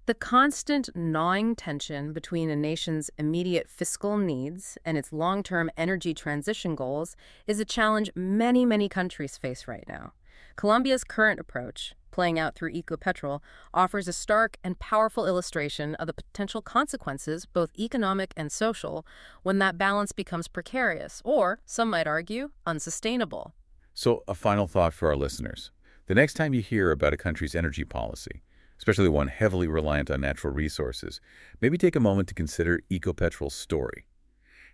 The constant gnawing tension between a nation's immediate fiscal needs and its long-term energy transition goals is a challenge many countries face right now. Colombia's current approach, playing out through Ecopetrol, offers a stark and powerful illustration of the potential consequences, both economic and social, when that balance becomes precarious or, some might argue, unsustainable. So, a final thought for our listeners. The next time you hear about a country's energy policy, especially one heavily reliant on natural resources, maybe take a moment to consider Ecopetrol's story.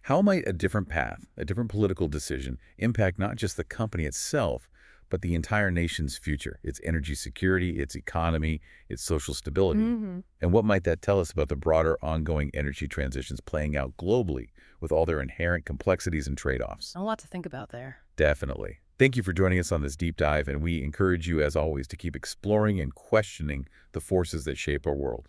How might a different path, a different political decision, impact not just the company itself, but the entire nation's future, its energy security, its economy, its social stability? And what might that tell us about the broader ongoing energy transitions playing out globally with all their inherent complexities and trade-offs? A lot to think about there. Definitely. Thank you for joining us on this deep dive, and we encourage you, as always, to keep exploring and questioning the forces that shape our world.